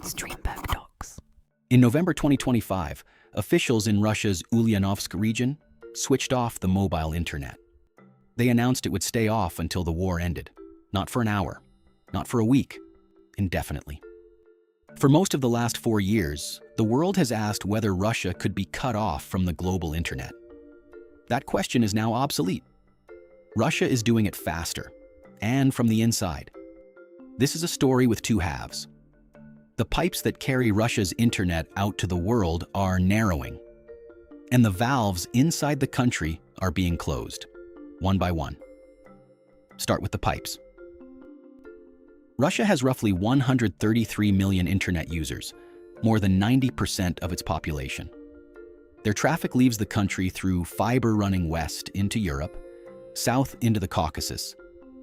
Streamberg Docs. In November 2025, officials in Russia's Ulyanovsk region switched off the mobile internet. They announced it would stay off until the war ended. Not for an hour, not for a week, indefinitely. For most of the last 4 years, the world has asked whether Russia could be cut off from the global internet. That question is now obsolete. Russia is doing it faster, and from the inside. This is a story with two halves. The pipes that carry Russia's internet out to the world are narrowing, and the valves inside the country are being closed, one by one. Start with the pipes. Russia has roughly 133 million internet users, more than 90% of its population. Their traffic leaves the country through fiber running west into Europe, south into the Caucasus,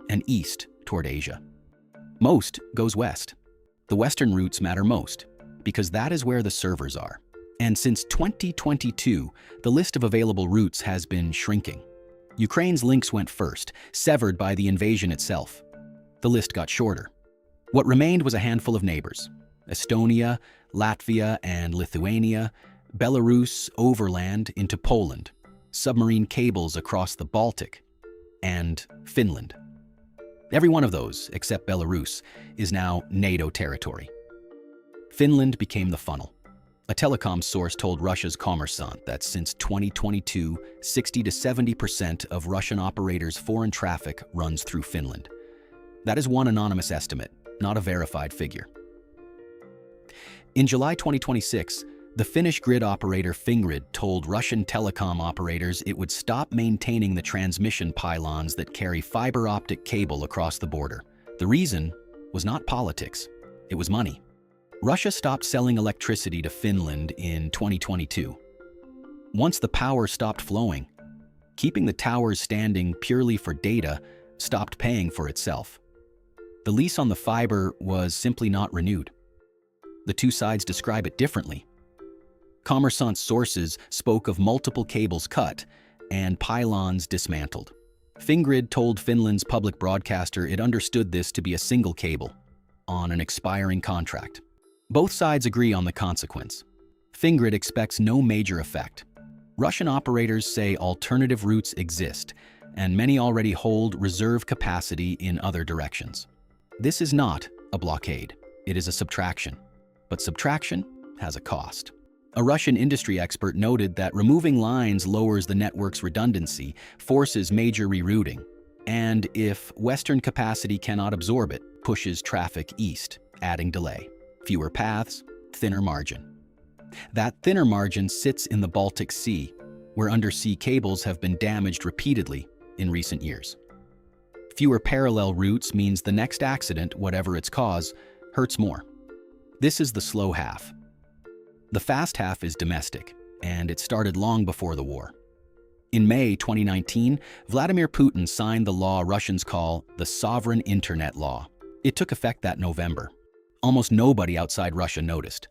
and east toward Asia. Most goes west. The western routes matter most, because that is where the servers are. And since 2022, the list of available routes has been shrinking. Ukraine's links went first, severed by the invasion itself. The list got shorter. What remained was a handful of neighbors: Estonia, Latvia, and Lithuania, Belarus overland into Poland, submarine cables across the Baltic, and Finland. Every one of those, except Belarus, is now NATO territory. Finland became the funnel. A telecom source told Russia's Kommersant that since 2022, 60 to 70% of Russian operators' foreign traffic runs through Finland. That is one anonymous estimate, not a verified figure. In July 2026, the Finnish grid operator Fingrid told Russian telecom operators it would stop maintaining the transmission pylons that carry fiber optic cable across the border. The reason was not politics, it was money. Russia stopped selling electricity to Finland in 2022. Once the power stopped flowing, keeping the towers standing purely for data stopped paying for itself. The lease on the fiber was simply not renewed. The two sides describe it differently. Kommersant's sources spoke of multiple cables cut and pylons dismantled. Fingrid told Finland's public broadcaster it understood this to be a single cable on an expiring contract. Both sides agree on the consequence. Fingrid expects no major effect. Russian operators say alternative routes exist, and many already hold reserve capacity in other directions. This is not a blockade, it is a subtraction. But subtraction has a cost. A Russian industry expert noted that removing lines lowers the network's redundancy, forces major rerouting, and if Western capacity cannot absorb it, pushes traffic east, adding delay. Fewer paths, thinner margin. That thinner margin sits in the Baltic Sea, where undersea cables have been damaged repeatedly in recent years. Fewer parallel routes means the next accident, whatever its cause, hurts more. This is the slow half. The fast half is domestic, and it started long before the war. In May 2019, Vladimir Putin signed the law Russians call the Sovereign Internet Law. It took effect that November. Almost nobody outside Russia noticed.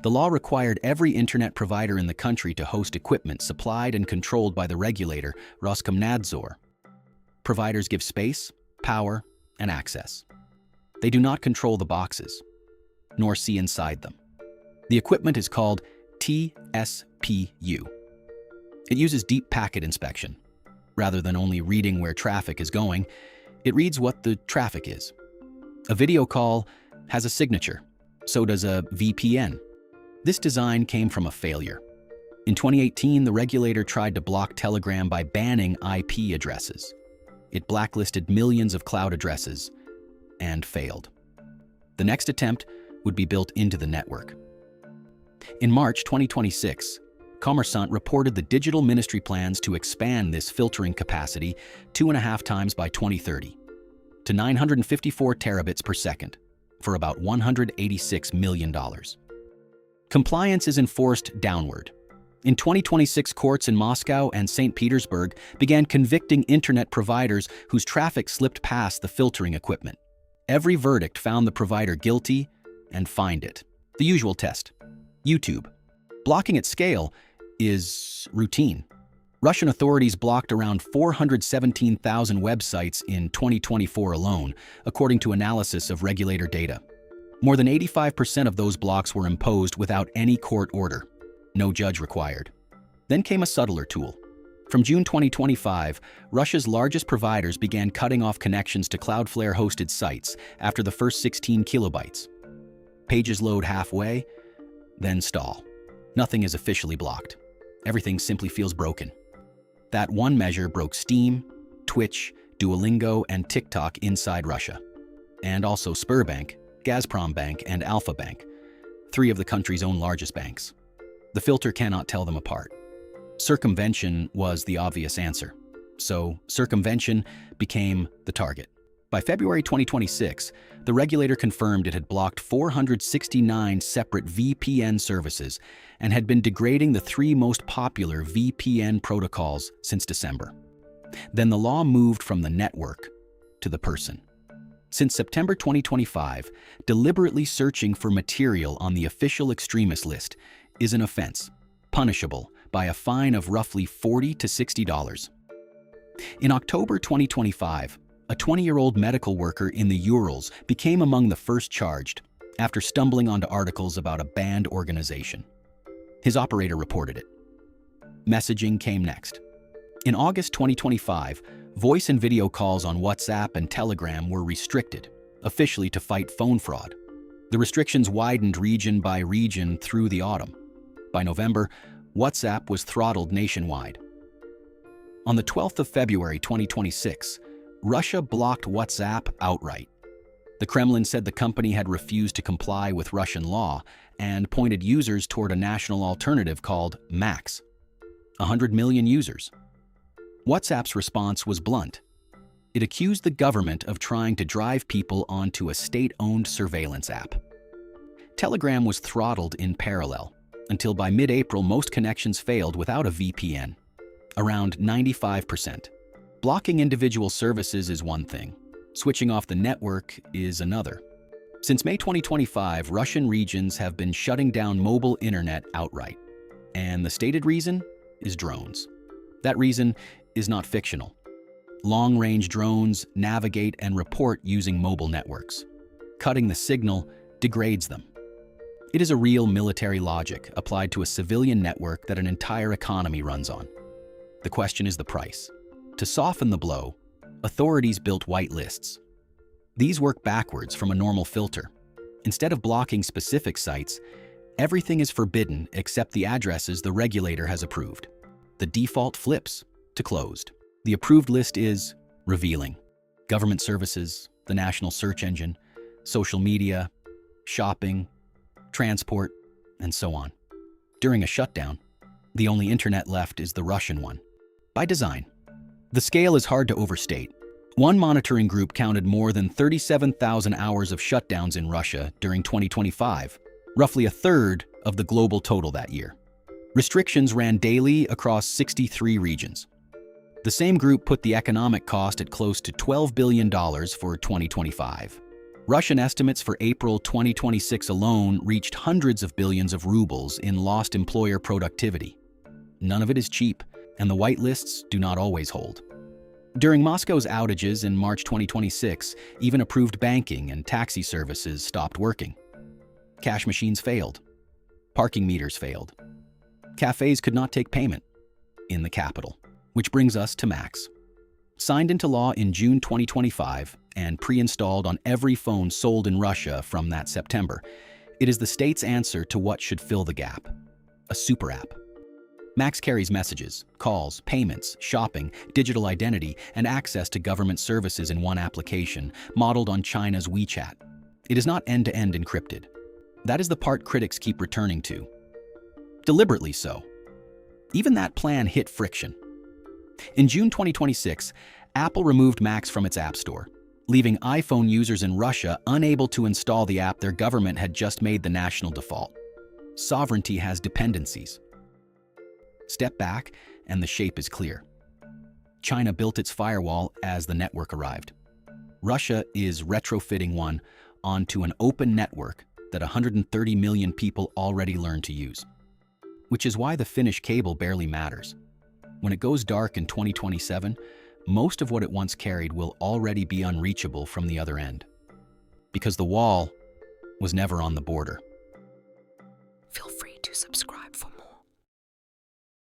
The law required every internet provider in the country to host equipment supplied and controlled by the regulator, Roskomnadzor. Providers give space, power, and access. They do not control the boxes, nor see inside them. The equipment is called TSPU. It uses deep packet inspection. Rather than only reading where traffic is going, it reads what the traffic is. A video call has a signature. So does a VPN. This design came from a failure. In 2018, the regulator tried to block Telegram by banning IP addresses. It blacklisted millions of cloud addresses and failed. The next attempt would be built into the network. In March 2026, Kommersant reported the digital ministry plans to expand this filtering capacity 2.5 times by 2030 to 954 terabits per second for about $186 million. Compliance is enforced downward. In 2026, courts in Moscow and St. Petersburg began convicting internet providers whose traffic slipped past the filtering equipment. Every verdict found the provider guilty and fined it. The usual test. YouTube. Blocking at scale is routine. Russian authorities blocked around 417,000 websites in 2024 alone, according to analysis of regulator data. More than 85% of those blocks were imposed without any court order, no judge required. Then came a subtler tool. From June 2025, Russia's largest providers began cutting off connections to Cloudflare-hosted sites after the first 16 kilobytes. Pages load halfway, then stall. Nothing is officially blocked. Everything simply feels broken. That one measure broke Steam, Twitch, Duolingo, and TikTok inside Russia. And also Sberbank, Gazprom Bank, and Alfa Bank, three of the country's own largest banks. The filter cannot tell them apart. Circumvention was the obvious answer. So circumvention became the target. By February 2026, the regulator confirmed it had blocked 469 separate VPN services and had been degrading the three most popular VPN protocols since December. Then the law moved from the network to the person. Since September 2025, deliberately searching for material on the official extremist list is an offense, punishable by a fine of roughly $40 to $60. In October 2025, a 20-year-old medical worker in the Urals became among the first charged after stumbling onto articles about a banned organization. His operator reported it. Messaging came next. In August 2025, voice and video calls on WhatsApp and Telegram were restricted, officially to fight phone fraud. The restrictions widened region by region through the autumn. By November, WhatsApp was throttled nationwide. On the 12th of February 2026, Russia blocked WhatsApp outright. The Kremlin said the company had refused to comply with Russian law and pointed users toward a national alternative called Max. 100 million users. WhatsApp's response was blunt. It accused the government of trying to drive people onto a state-owned surveillance app. Telegram was throttled in parallel, until by mid-April most connections failed without a VPN, around 95%. Blocking individual services is one thing. Switching off the network is another. Since May 2025, Russian regions have been shutting down mobile internet outright. And the stated reason is drones. That reason is not fictional. Long-range drones navigate and report using mobile networks. Cutting the signal degrades them. It is a real military logic applied to a civilian network that an entire economy runs on. The question is the price. To soften the blow, authorities built whitelists. These work backwards from a normal filter. Instead of blocking specific sites, everything is forbidden except the addresses the regulator has approved. The default flips to closed. The approved list is revealing. Government services, the national search engine, social media, shopping, transport, and so on. During a shutdown, the only internet left is the Russian one. By design. The scale is hard to overstate. One monitoring group counted more than 37,000 hours of shutdowns in Russia during 2025, roughly a third of the global total that year. Restrictions ran daily across 63 regions. The same group put the economic cost at close to $12 billion for 2025. Russian estimates for April 2026 alone reached hundreds of billions of rubles in lost employer productivity. None of it is cheap, and the whitelists do not always hold. During Moscow's outages in March 2026, even approved banking and taxi services stopped working. Cash machines failed. Parking meters failed. Cafes could not take payment in the capital, which brings us to Max. Signed into law in June 2025 and pre-installed on every phone sold in Russia from that September, it is the state's answer to what should fill the gap: a super app. Max carries messages, calls, payments, shopping, digital identity, and access to government services in one application, modeled on China's WeChat. It is not end-to-end encrypted. That is the part critics keep returning to. Deliberately so. Even that plan hit friction. In June 2026, Apple removed Max from its App Store, leaving iPhone users in Russia unable to install the app their government had just made the national default. Sovereignty has dependencies. Step back, and the shape is clear. China built its firewall as the network arrived. Russia is retrofitting one onto an open network that 130 million people already learned to use. Which is why the Finnish cable barely matters. When it goes dark in 2027, most of what it once carried will already be unreachable from the other end. Because the wall, was never on the border. Feel free to subscribe for